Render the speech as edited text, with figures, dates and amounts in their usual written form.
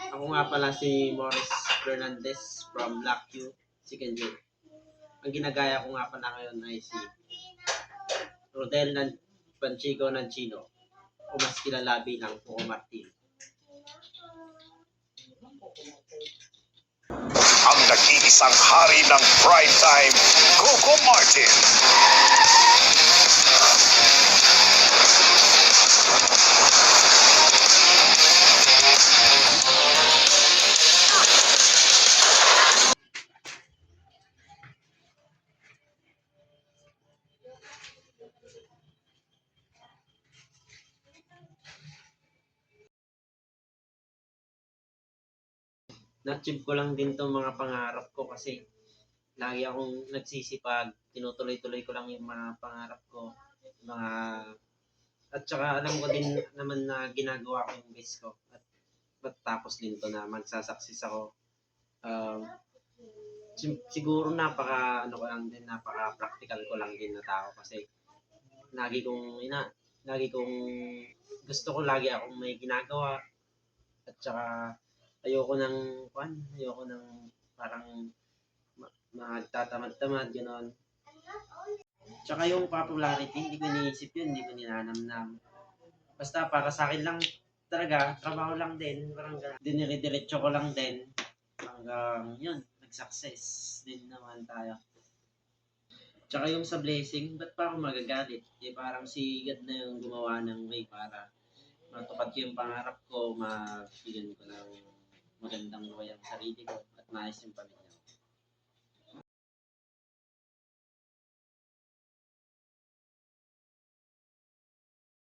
Ako nga pala si Morris Fernandez from Black Q, Chicken Joe. Ang ginagaya ko nga pala ngayon ay si Rodel Panchico Nancino o mas kilala bilang Coco Martin. Ang nag-iisang hari ng prime time, Coco Martin. Na-achieve ko lang din itong mga pangarap ko kasi lagi akong nagsisipag, tinutuloy-tuloy ko lang yung mga pangarap ko, mga at saka alam ko din naman na ginagawa ko yung best ko at matapos din to na magsasucess ako. Siguro napaka practical ko lang din na tao kasi lagi kong gusto ko lagi akong may ginagawa at saka ayoko nang parang magtatamad-tamad gano'n. Tsaka yung popularity, hindi ko iniisip yun, hindi ko ninanamnam. Basta para sa akin lang talaga, trabaho lang din, parang dinire-diretso ko lang din hanggang yun, nag-success din naman tayo. Tsaka yung sa blessing, ba't pa ako magagalit? Eh parang si God na yung gumawa ng way para matupad ko yung pangarap ko, mabigyan ko ng magandang buhay ang sarili ko at maayos yung pamilya.